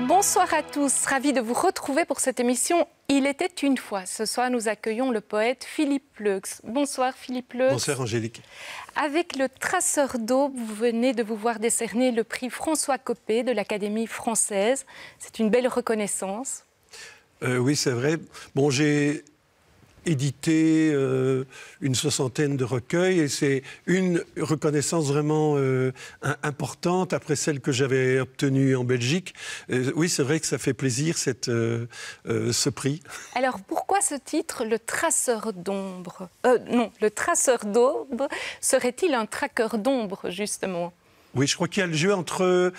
Bonsoir à tous, ravi de vous retrouver pour cette émission Il était une fois. Ce soir, nous accueillons le poète Philippe Leux. Bonsoir Philippe Leux. Bonsoir Angélique. Avec le Traceur d'Aube, vous venez de vous voir décerner le prix François Coppée de l'Académie française. C'est une belle reconnaissance. Oui, c'est vrai. Bon, j'ai édité une soixantaine de recueils et c'est une reconnaissance vraiment importante après celle que j'avais obtenue en Belgique. Oui, c'est vrai que ça fait plaisir ce prix. Alors pourquoi ce titre, le Traceur d'ombre le Traceur d'Aube, serait-il un traqueur d'ombre justement? Oui, je crois qu'il y a le jeu entre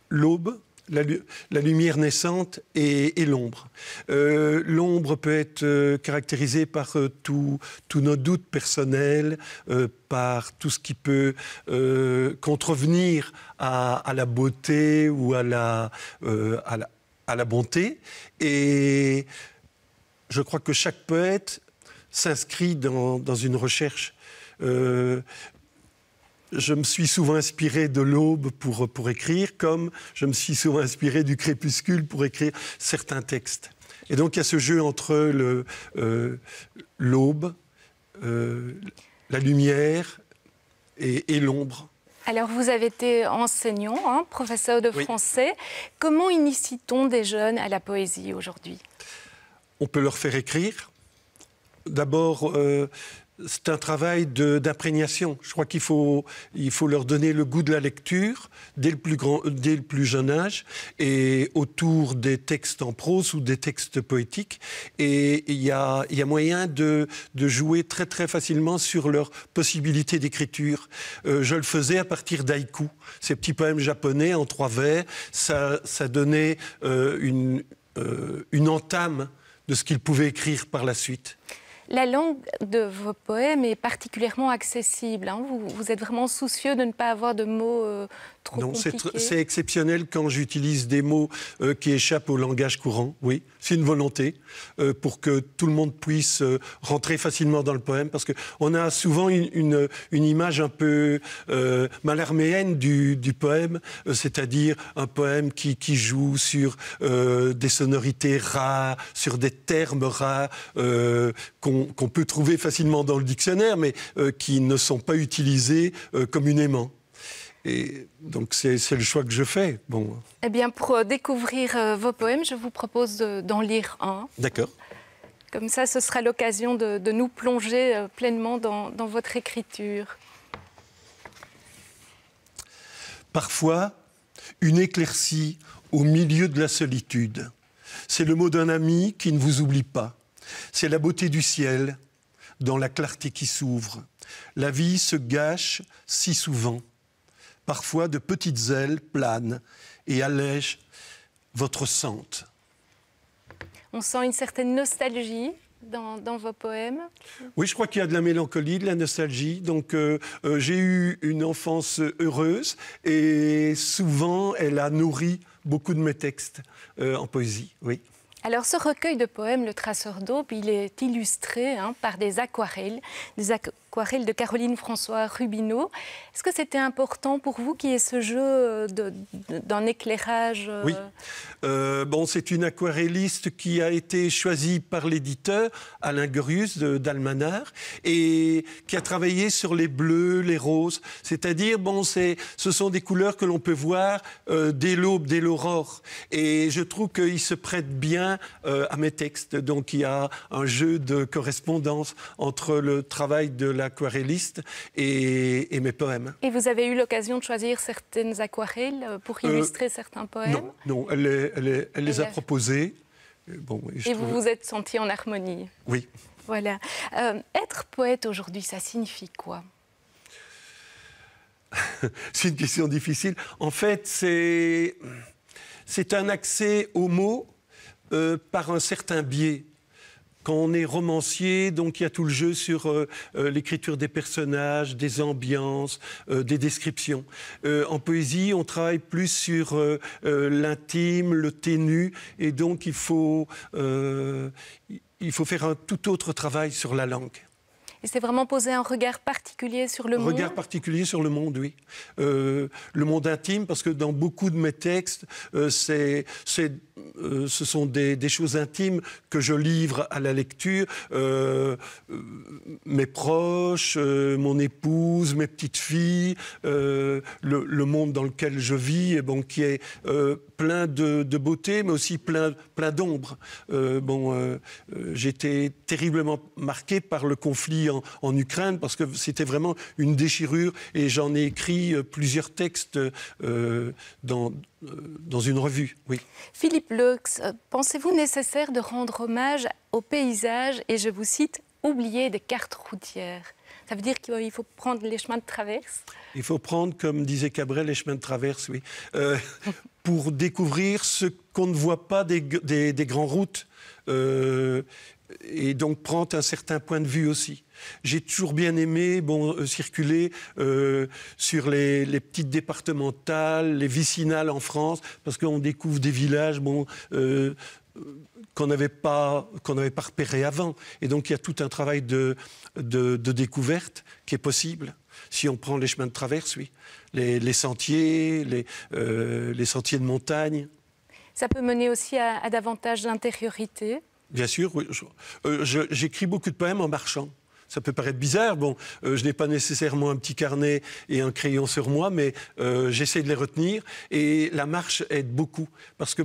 l'aube, la lumière naissante et l'ombre. L'ombre peut être caractérisée par tous nos doutes personnels, par tout ce qui peut contrevenir à la beauté ou à la bonté. Et je crois que chaque poète s'inscrit dans une recherche. Je me suis souvent inspiré de l'aube pour écrire, comme je me suis souvent inspiré du crépuscule pour écrire certains textes. Et donc il y a ce jeu entre l'aube, la lumière et l'ombre. Alors vous avez été enseignant, professeur de français. Oui. Comment initie-t-on des jeunes à la poésie aujourd'hui? On peut leur faire écrire. D'abord, c'est un travail d'imprégnation. Je crois qu'il faut leur donner le goût de la lecture dès le plus jeune âge et autour des textes en prose ou des textes poétiques. Et il y a moyen de jouer très très facilement sur leur possibilité d'écriture. Je le faisais à partir d'haïkus, ces petits poèmes japonais en 3 vers. Ça donnait une entame de ce qu'ils pouvaient écrire par la suite. La langue de vos poèmes est particulièrement accessible. Vous êtes vraiment soucieux de ne pas avoir de mots trop compliqués. Non, c'est exceptionnel quand j'utilise des mots qui échappent au langage courant. Oui, c'est une volonté pour que tout le monde puisse rentrer facilement dans le poème. Parce qu'on a souvent une image un peu mallarméenne du poème, c'est-à-dire un poème qui joue sur des sonorités rares, sur des termes rares qu'on peut trouver facilement dans le dictionnaire, mais qui ne sont pas utilisés communément. Et donc, c'est le choix que je fais. Bon. Eh bien, pour découvrir vos poèmes, je vous propose d'en lire un. D'accord. Comme ça, ce sera l'occasion de nous plonger pleinement dans votre écriture. Parfois, une éclaircie au milieu de la solitude. C'est le mot d'un ami qui ne vous oublie pas. C'est la beauté du ciel dans la clarté qui s'ouvre. La vie se gâche si souvent. Parfois, de petites ailes planent et allègent votre sente. On sent une certaine nostalgie dans vos poèmes. Oui, je crois qu'il y a de la mélancolie, de la nostalgie. Donc, j'ai eu une enfance heureuse et souvent, elle a nourri beaucoup de mes textes en poésie, oui. Alors, ce recueil de poèmes, Le Traceur d'Aube, il est illustré par des aquarelles de Caroline François Rubineau. Est-ce que c'était important pour vous qu'il y ait ce jeu d'un éclairage Oui. Bon, c'est une aquarelliste qui a été choisie par l'éditeur, Alain Gorius d'Almanar, et qui a travaillé sur les bleus, les roses. C'est-à-dire, bon, ce sont des couleurs que l'on peut voir dès l'aube, dès l'aurore. Et je trouve qu'ils se prêtent bien à mes textes. Donc, il y a un jeu de correspondance entre le travail de l'aquarelliste et mes poèmes. Et vous avez eu l'occasion de choisir certaines aquarelles pour illustrer certains poèmes? Non, elle les a proposées. Bon, et vous vous êtes senti en harmonie? Oui. Voilà. Être poète aujourd'hui, ça signifie quoi? C'est une question difficile. En fait, c'est un accès aux mots par un certain biais. Quand on est romancier, donc il y a tout le jeu sur l'écriture des personnages, des ambiances, des descriptions. En poésie, on travaille plus sur l'intime, le ténu, et donc il faut faire un tout autre travail sur la langue. Et c'est vraiment poser un regard particulier sur le monde. Un regard particulier sur le monde, oui. Le monde intime, parce que dans beaucoup de mes textes, ce sont des choses intimes que je livre à la lecture. Mes proches, mon épouse, mes petites filles, le monde dans lequel je vis, bon, qui est plein de beauté, mais aussi plein d'ombre. J'ai été terriblement marqué par le conflit en Ukraine, parce que c'était vraiment une déchirure, et j'en ai écrit plusieurs textes dans une revue, oui. Philippe Leux, pensez-vous nécessaire de rendre hommage au paysage, et je vous cite, oublier des cartes routières? Ça veut dire qu'il faut prendre les chemins de traverse? Il faut prendre, comme disait Cabrel, les chemins de traverse, oui. Pour découvrir ce qu'on ne voit pas des grandes routes. Et donc prendre un certain point de vue aussi. J'ai toujours bien aimé circuler sur les petites départementales, les vicinales en France, parce qu'on découvre des villages qu'on n'avait pas repérés avant. Et donc il y a tout un travail de découverte qui est possible si on prend les chemins de traverse, oui. Les sentiers, les sentiers de montagne. Ça peut mener aussi à davantage d'intériorité? Bien sûr, oui. J'écris beaucoup de poèmes en marchant. Ça peut paraître bizarre. Je n'ai pas nécessairement un petit carnet et un crayon sur moi, mais j'essaie de les retenir. Et la marche aide beaucoup. Parce que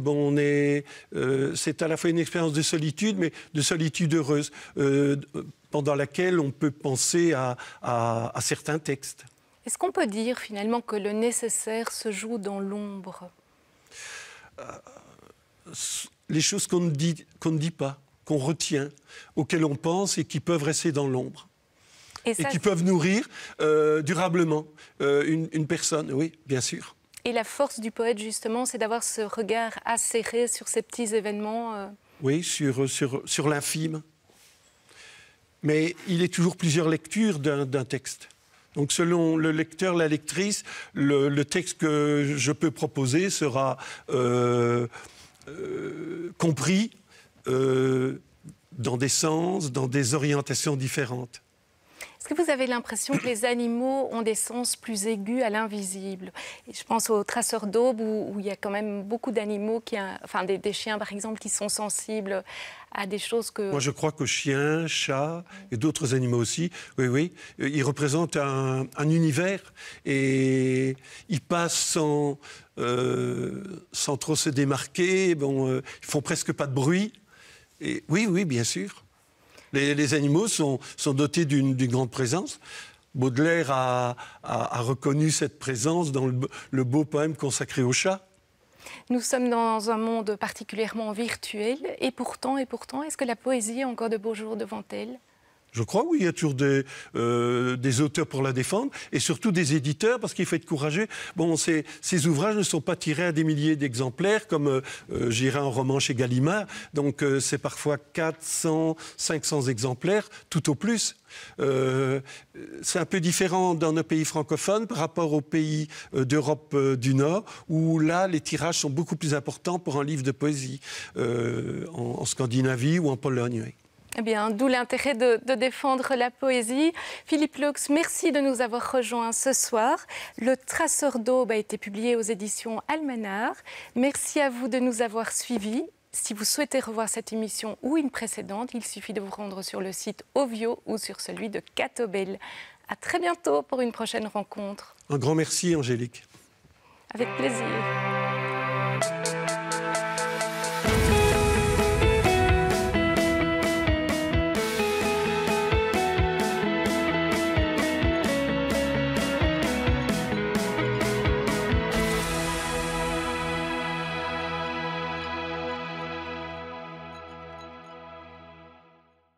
c'est à la fois une expérience de solitude, mais de solitude heureuse, pendant laquelle on peut penser à certains textes. Est-ce qu'on peut dire finalement que le nécessaire se joue dans l'ombre? Les choses qu'on ne dit pas, qu'on retient, auxquelles on pense et qui peuvent rester dans l'ombre. Et qui peuvent nourrir durablement une personne, oui, bien sûr. Et la force du poète, justement, c'est d'avoir ce regard acéré sur ces petits événements. Oui, sur l'infime. Mais il est toujours plusieurs lectures d'un texte. Donc selon le lecteur, la lectrice, le texte que je peux proposer sera compris dans des sens, dans des orientations différentes. Est-ce que vous avez l'impression que les animaux ont des sens plus aigus à l'invisible? Je pense aux traceurs d'aube où il y a quand même beaucoup d'animaux, des chiens par exemple, qui sont sensibles à des choses que... Moi je crois que chiens, chats et d'autres animaux aussi, oui, ils représentent un univers et ils passent sans trop se démarquer, ils font presque pas de bruit. Et oui, bien sûr. Les animaux sont dotés d'une grande présence. Baudelaire a reconnu cette présence dans le beau poème consacré aux chats. Nous sommes dans un monde particulièrement virtuel. Et pourtant, est-ce que la poésie a encore de beaux jours devant elle? Je crois, oui, il y a toujours des auteurs pour la défendre et surtout des éditeurs, parce qu'il faut être courageux. Ces ouvrages ne sont pas tirés à des milliers d'exemplaires, comme j'irai un roman chez Gallimard. Donc, c'est parfois 400, 500 exemplaires, tout au plus. C'est un peu différent dans nos pays francophones par rapport aux pays d'Europe du Nord, où là, les tirages sont beaucoup plus importants pour un livre de poésie, en Scandinavie ou en Pologne, oui. Eh bien, d'où l'intérêt de défendre la poésie. Philippe Leux, merci de nous avoir rejoints ce soir. Le Traceur d'aube a été publié aux éditions Almanach. Merci à vous de nous avoir suivis. Si vous souhaitez revoir cette émission ou une précédente, il suffit de vous rendre sur le site Ovio ou sur celui de Catobel. À très bientôt pour une prochaine rencontre. Un grand merci, Angélique. Avec plaisir.